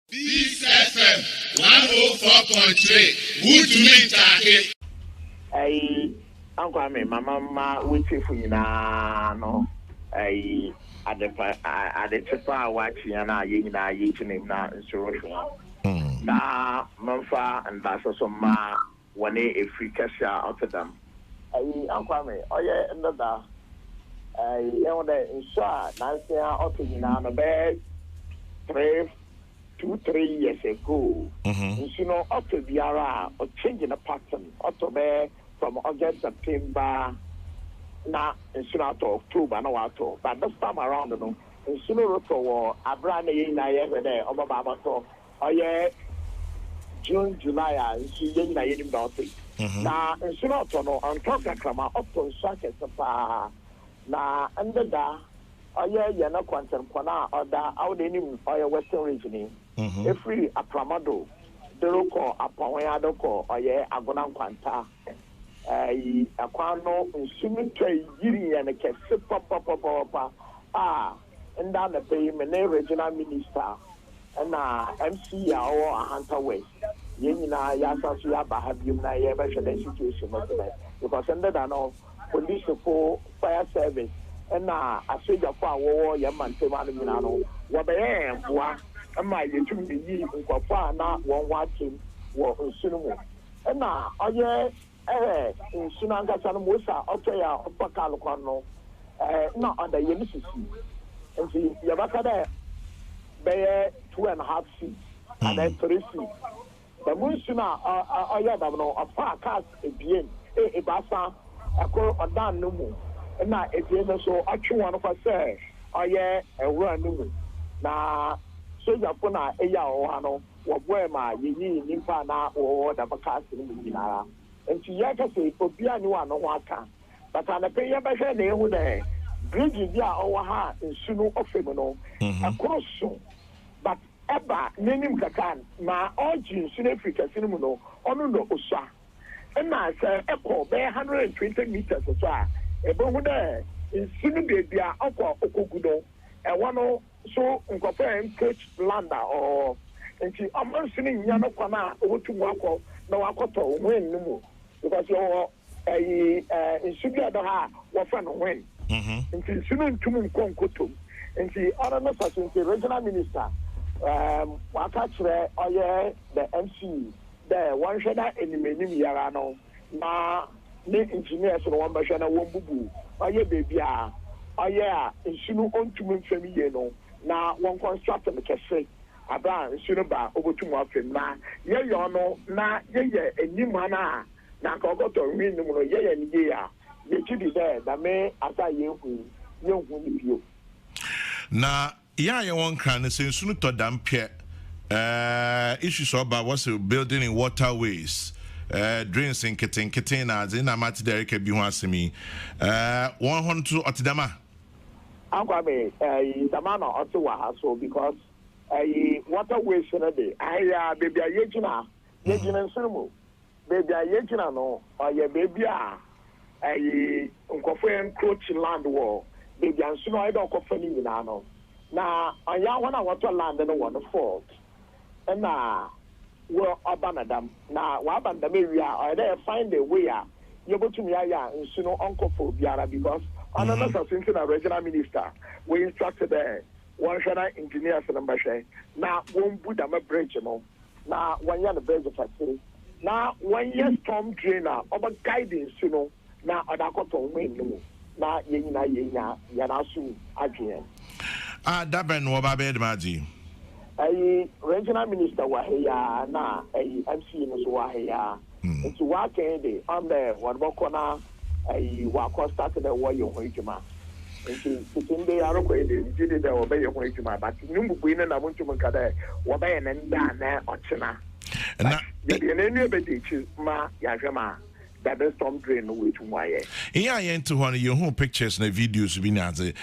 This FM 104.3. Good to meet you. Hey, Uncle me, Mama, which if you know, hey, at the cheaper watching and I eating him now in Soroshua. Now, Mamfa and that's also ma one a free cash out of them. Hey, Uncle me, oh yeah, another. You know, the insure, Nancy, out in a bed, 2-3 years ago, you know, up to the era or changing the pattern, up to be from August, September, now, and soon out of October, no auto. But this time around, you know, and sooner or a brand new every day, over Babato, oh yeah, June, July, and she didn't about it. Now, and soon out on top of Krama, up to Shaka, now, under that. You're not quantum pona or that out in or Western region. Every apramado, the local apoyadoko or yeah, Agonam Quanta. A quano in symmetry, yiri and a cassette papa. And down the pay Mene regional minister and MC or Hunter West. Yenina Yasasia Bahabuna ever situation because under the police for fire service. And I say your power, your man, Semanino, what I am, what am I to be in far not one watching what in cinema. And now, oh, yeah, in Sunanga Sanamusa, Otoya, Opacalocano, not under University. And see, Yabaka there, 2.5 seats, and then 3 seats. The Musuna, oh, yeah, a far cast again, a bassa, a call or down no more. Na etiene so atwe one for say oye ewura numu na soja po na eya o ha no wo boy ma yiyi nimpa na wo da baka sini nyinara enti ya ka se obi ani wa no ho aka but na pe ya ba hwe na ehu de bridge dia o ha nsunu ofem no akroso but eba nenim kakan ma oji nsunu afrika sini mu no onu no osa na say ekọ be 120 meters so a ebohu de nsunu baby a akwa okogudo ewa no so nkọfẹ coach landa or nti amansunu nya no kwa na otumu akọ na wakoto win numu because your nsunu ada ha wo fa no win nti nsunu ntumu nkonkoto nti other no person regional minister waka kire oye the MC the one shada enimeni yara no na the engineers no one basha na won bubu oye baby a oye a nsunu ontum mfami ye no na won construct the kese aba nsunu ba obotum afem na ye yo no na ye enim na na ka ogoto win no ye ni a ye chidi there na me asa ye hu ni bio na ya ye won kran ne nsunu to dampie issues about what's building in waterways drains in kitten as in a match Derek be one semi 100 otidama Angwabe the man also was so because waterways na dey baby yejina nsumu baby yejina no oye baby a nkofo encroach land wall baby nsumu I don't kofa ni nyina no na anya wana water land no one fault na well abanadam na wa abandam area or they find a way you go to me ya nsuno uncle for biara because another something na regional minister we instructed there one shana engineers number share na one buda ma bridge no na one year the bridge factory na 1 year storm drainer over guidance na odakoto win no na yenya ya na su adwen daben wo ba be maji regional minister Wahia na MC no so Wahia nti wa kan de on the one bokona wa ko start the war yo hoijuma nti sitimbe aroko de jide de obey yo hoijuma but numbu ina na muntu kada obey na nda na ochina na de na enu ebedichi ma ya hwema that the storm drain no way to why yeah into one your home pictures na videos bi na ze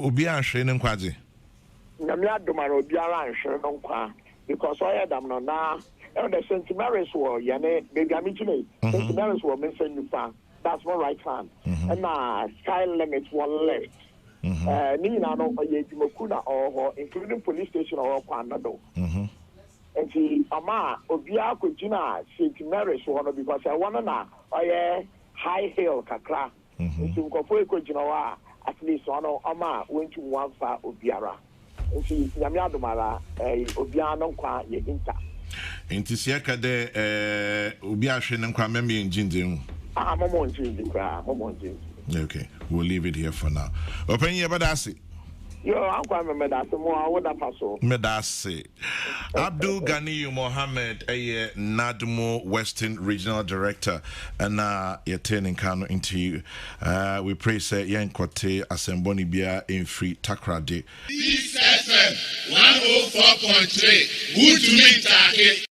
obi ahwe ne nkwaze Namia Domaro Biara and Sherman Qua because I had them now. And the St. Mary's war, Yane, baby, I'm St. Mary's war, missing you fan. That's my right hand. And now, sky limit one left. Nina no Yajimokuna or including police station or Kwanado. And see, Ama, Obia Kujina, St. Mary's one because I want to know, high hill kakra. Into Kofo Kujinawa, at least one of Ama went to one far Obiara. And see, Yamiadumara, Obiano Kwa, ye inta. Inti siaka de Obiashin and Kwamemi in Jindim. Okay, we'll leave it here for now. Open your badasi. Yo, I'm going to Medasi. Abdul Ganiyu Mohammed, a Nadmo Western Regional Director, and you're turning Kano into you. We pray, say, Yankote, Asemboni Bia in free Takrade. This FM 104.3. Good to meet Taki.